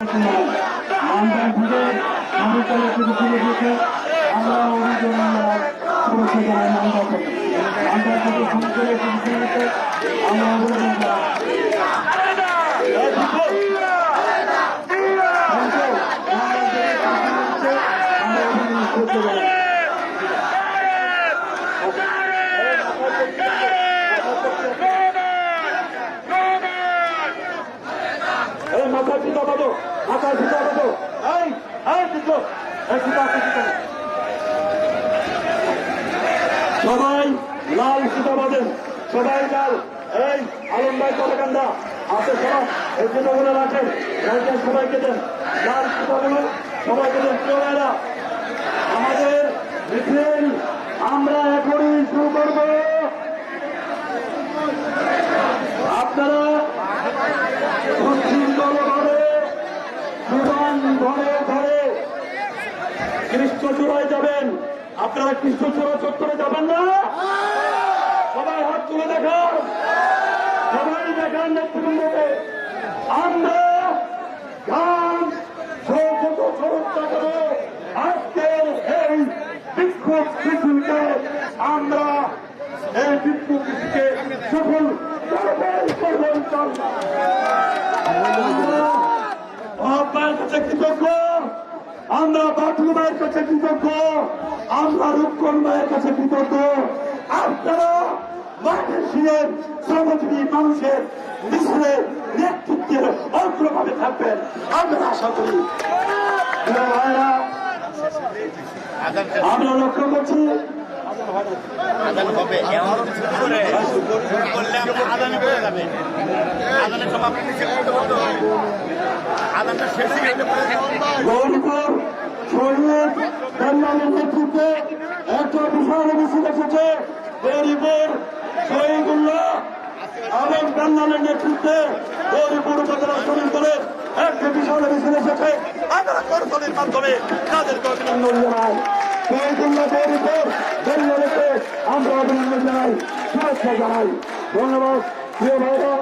আমরা অভিযোগ সুরক্ষা জানাই মালদা থেকে মালদা থেকে শুরু করে আমরা অভিযোগ করতে পারি। মাথা চিন্তা পাবো মাথা চিন্তা পাবো সবাই লাল সুতা বাঁধেন সবাই লাল এই আলম ভাই কলাকান্দা আছে সবাই এই জুতোগুলো রাখেন সবাইকে দেন লাল সুতাগুলো সবাইকে দেন চলেরা আমাদের মিছিল আমরা এখনই শুরু করব। আপনারা ঘরে ঘরে কৃষ্ণচূড়ায় যাবেন। আপনারা কৃষ্ণচূড়া চত্বরে যাবেন না? সবাই হাত তুলে দেখান, সবাই দেখান নেতৃবৃন্দকে। আমরা গান সুরক্ষা করে আজকের এই বিক্ষোভ মিছিলকে আমরা এই বিক্ষোভ মিছিলকে সফল করবেন। আপনার কাছে কৃতজ্ঞ, আমরা বাটুল মায়ের কাছে কৃতজ্ঞ, আমরা রূপকর মায়ের কাছে কৃতজ্ঞ। আপনারা বাংলাদেশের শ্রমজীবী মানুষের মিছিলের নেতৃত্বের অগ্রভাবে থাকবেন আমরা আশা করি। আমরা লক্ষ্য করছি গৌরীপুর শহীদ কল্যাণের নেতৃত্বে একটা বিশাল মিছিল এসেছে। গৌরীপুর শহীদুল্লাহ আলম কল্যাণের নেতৃত্বে গৌরীপুর উপজেলা শ্রমিক দলের একটা বিশাল মিছিল এসেছে। আমরা করতলের মাধ্যমে তাদেরকে অভিনন্দন জানাই। শহীদুল্লাহ গৌরীপুর কল্যাণকে আমরা অভিনন্দন জানাই, শুভেচ্ছা জানাই। ধন্যবাদ প্রিয় ভাইরা।